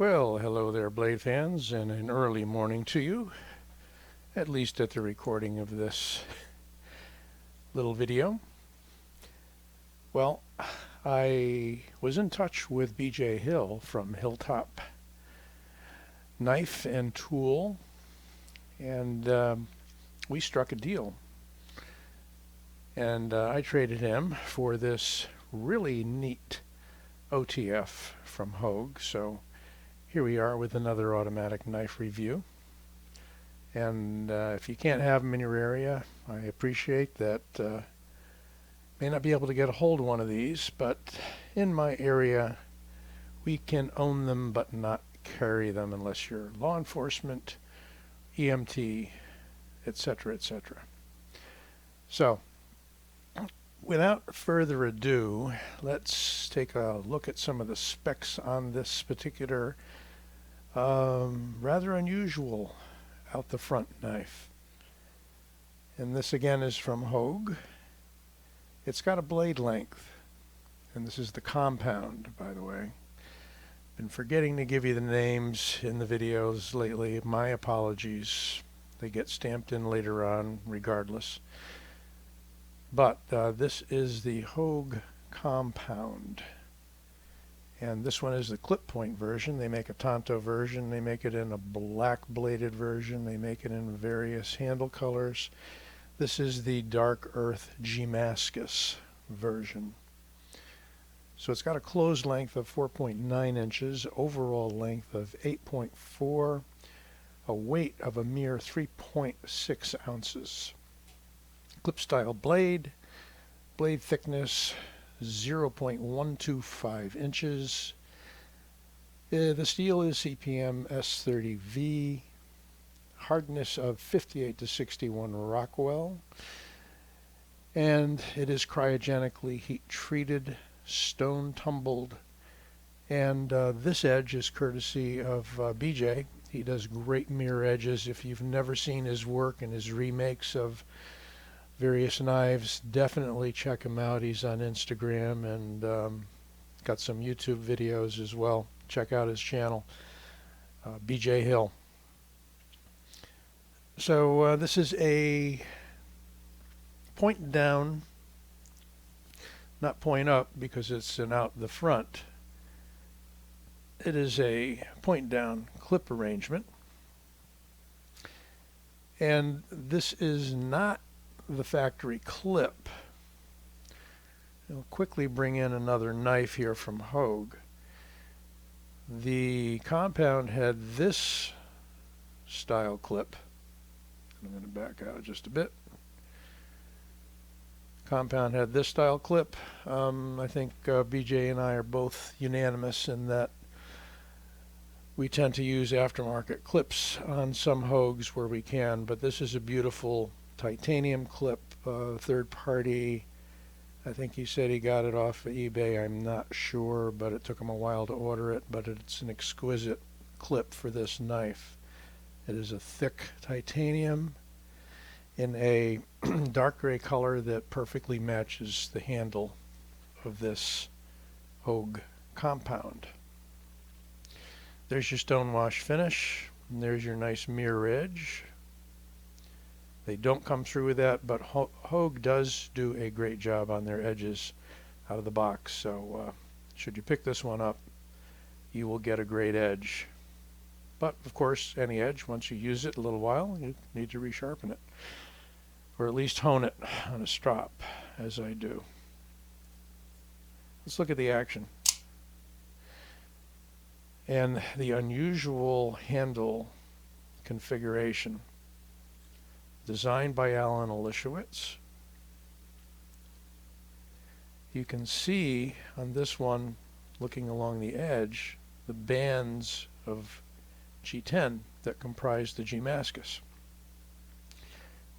Well, hello there, Blade fans, and an early morning to you, at least at the recording of this little video. Well, I was in touch with BJ Hill from Hilltop Knife and Tool, and we struck a deal. And I traded him for this really neat OTF from Hogue. So here we are with another automatic knife review. And if you can't have them in your area, I appreciate that. May not be able to get a hold of one of these, but in my area, we can own them but not carry them unless you're law enforcement, EMT, etc., etc. So, without further ado, let's take a look at some of the specs on this particular rather unusual out the front knife. And this again is from Hogue. It's got a blade length, and this is the compound, by the way. Been forgetting to give you the names in the videos lately. My apologies. They get stamped in later on regardless. But this is the Hogue compound. And this one is the clip point version. They make a Tonto version. They make it in a black bladed version. They make it in various handle colors. This is the Dark Earth Damascus version. So it's got a closed length of 4.9 inches, overall length of 8.4, a weight of a mere 3.6 ounces. Clip style blade, blade thickness 0.125 inches. The steel is CPM S30V, hardness of 58 to 61 Rockwell, and it is cryogenically heat treated, stone tumbled, and this edge is courtesy of BJ. He does great mirror edges. If you've never seen his work and his remakes of various knives, definitely check him out. He's on Instagram and got some YouTube videos as well. Check out his channel, BJ Hill. So this is a point down, not point up because it's an out the front. It is a point down clip arrangement, and this is not the factory clip. I'll quickly bring in another knife here from Hogue. The compound had this style clip. I'm going to back out just a bit. Compound had this style clip. I think BJ and I are both unanimous in that we tend to use aftermarket clips on some Hogues where we can, but this is a beautiful titanium clip, third party. I think he said he got it off of eBay. I'm not sure, but it took him a while to order it. But it's an exquisite clip for this knife. It is a thick titanium in a dark gray color that perfectly matches the handle of this Hogue compound. There's your stonewash finish, and there's your nice mirror edge. They don't come through with that, but Hogue does do a great job on their edges out of the box. So should you pick this one up, you will get a great edge. But of course, any edge, once you use it a little while, you need to resharpen it, or at least hone it on a strop, as I do. Let's look at the action. And the unusual handle configuration. Designed by Alan Olishewitz. You can see on this one, looking along the edge, the bands of G10 that comprise the Damascus.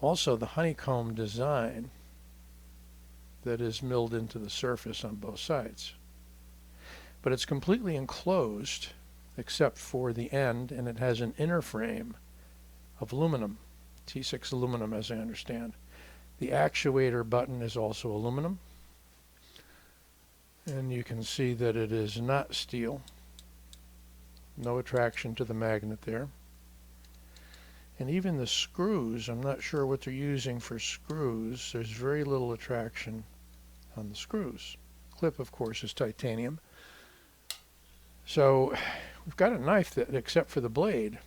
Also the honeycomb design that is milled into the surface on both sides. But it's completely enclosed except for the end, and it has an inner frame of aluminum. T6 aluminum, as I understand. The actuator button is also aluminum, and you can see that it is not steel. No attraction to the magnet there. And even the screws, I'm not sure what they're using for screws. There's very little attraction on the screws. Clip, of course, is titanium. So we've got a knife that, except for the blade,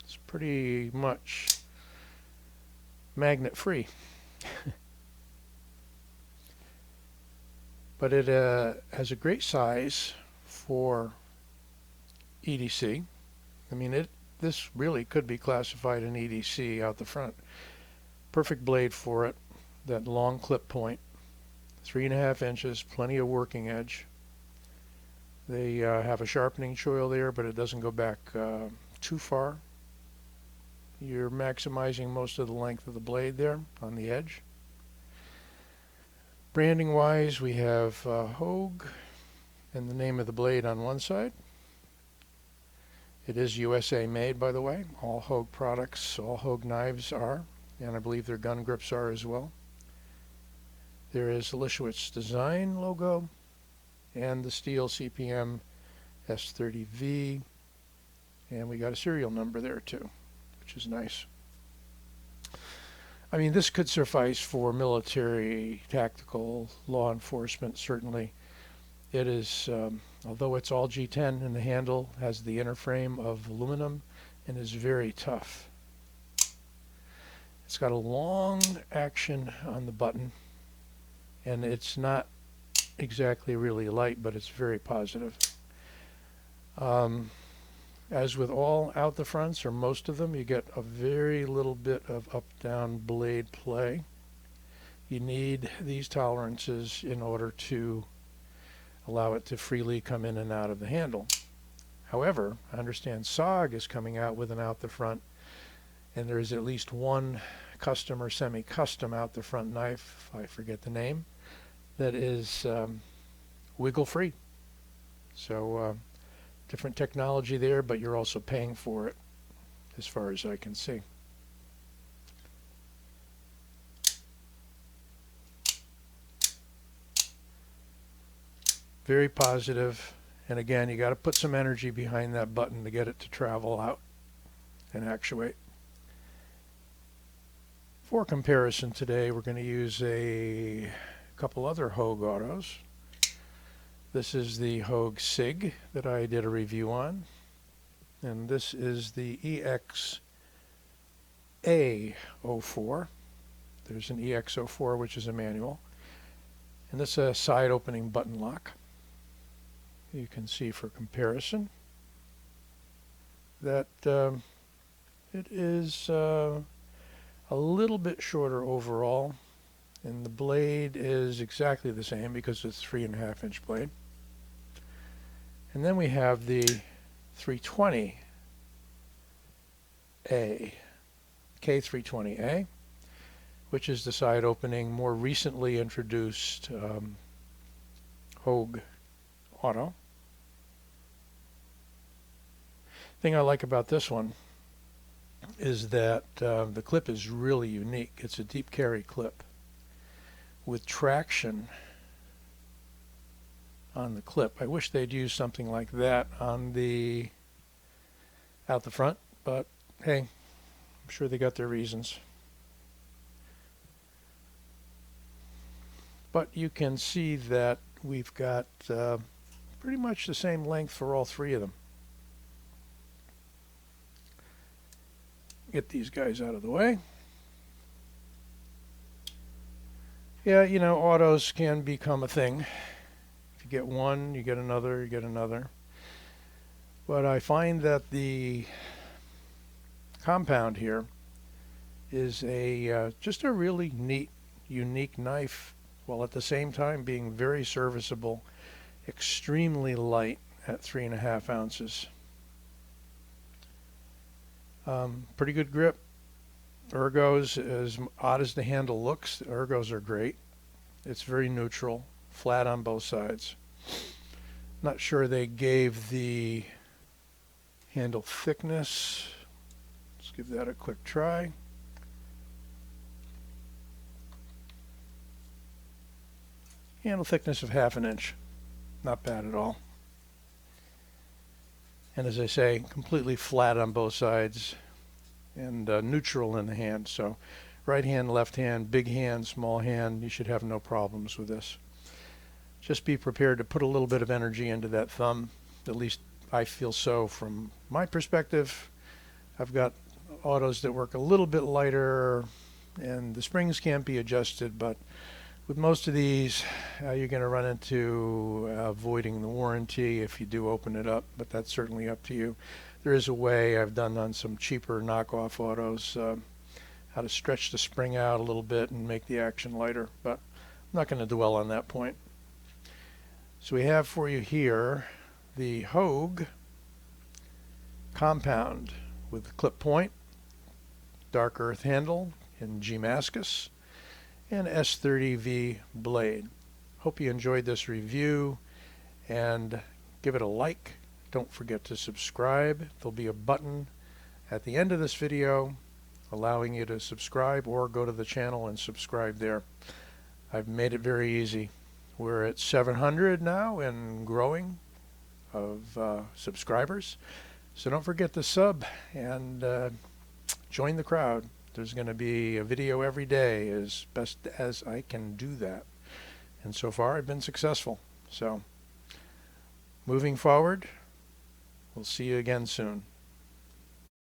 is pretty much magnet free. But it has a great size for EDC. I mean, this really could be classified an EDC out the front. Perfect blade for it. That long clip point, 3.5 inches, plenty of working edge. They have a sharpening choil there, but it doesn't go back too far. You're maximizing most of the length of the blade there on the edge. Branding wise, we have Hogue and the name of the blade on one side. It is USA made, by the way. All Hogue products, all Hogue knives are, and I believe their gun grips are as well. There is the Lishowitz Design logo and the steel CPM S30V, and we got a serial number there too, which is nice. I mean, this could suffice for military, tactical, law enforcement, certainly. It is, although it's all G10 and the handle has the inner frame of aluminum and is very tough. It's got a long action on the button, and it's not exactly really light, but it's very positive. As with all out the fronts, or most of them, you get a very little bit of up-down blade play. You need these tolerances in order to allow it to freely come in and out of the handle. However, I understand SOG is coming out with an out the front, and there is at least one custom or semi-custom out the front knife, I forget the name, that is wiggle free. So different technology there, but you're also paying for it as far as I can see. Very positive, and again, you got to put some energy behind that button to get it to travel out and actuate. For comparison today, we're going to use a couple other Hogue autos. This is the Hogue SIG that I did a review on, and this is the EXA04. There's an EX04, which is a manual, and this is a side opening button lock. You can see for comparison that it is a little bit shorter overall, and the blade is exactly the same because it's 3.5 inch blade. And then we have the 320A, K320A, which is the side opening, more recently introduced Hogue auto. Thing I like about this one is that the clip is really unique. It's a deep carry clip with traction on the clip. I wish they'd use something like that on the out the front, but hey, I'm sure they got their reasons. But you can see that we've got pretty much the same length for all three of them. Get these guys out of the way. Yeah, you know, autos can become a thing. If you get one, you get another, you get another. But I find that the compound here is a just a really neat, unique knife, while at the same time being very serviceable, extremely light at 3.5 ounces. Pretty good grip. Ergos, as odd as the handle looks, the ergos are great. It's very neutral, flat on both sides. Not sure they gave the handle thickness. Let's give that a quick try. Handle thickness of 1/2 inch. Not bad at all. And as I say, completely flat on both sides and neutral in the hand. So right hand, left hand, big hand, small hand, you should have no problems with this. Just be prepared to put a little bit of energy into that thumb. At least I feel so from my perspective. I've got autos that work a little bit lighter and the springs can't be adjusted, but with most of these you're going to run into voiding the warranty if you do open it up, but that's certainly up to you. There is a way I've done on some cheaper knockoff autos how to stretch the spring out a little bit and make the action lighter, but I'm not going to dwell on that point. So we have for you here the Hogue compound with the clip point, dark earth handle in Damascus, and S30V blade. Hope you enjoyed this review and give it a like. Don't forget to subscribe. There'll be a button at the end of this video allowing you to subscribe, or go to the channel and subscribe there. I've made it very easy. We're at 700 now and growing of subscribers. So don't forget to sub and join the crowd. There's going to be a video every day as best as I can do that. And so far I've been successful. So moving forward, we'll see you again soon.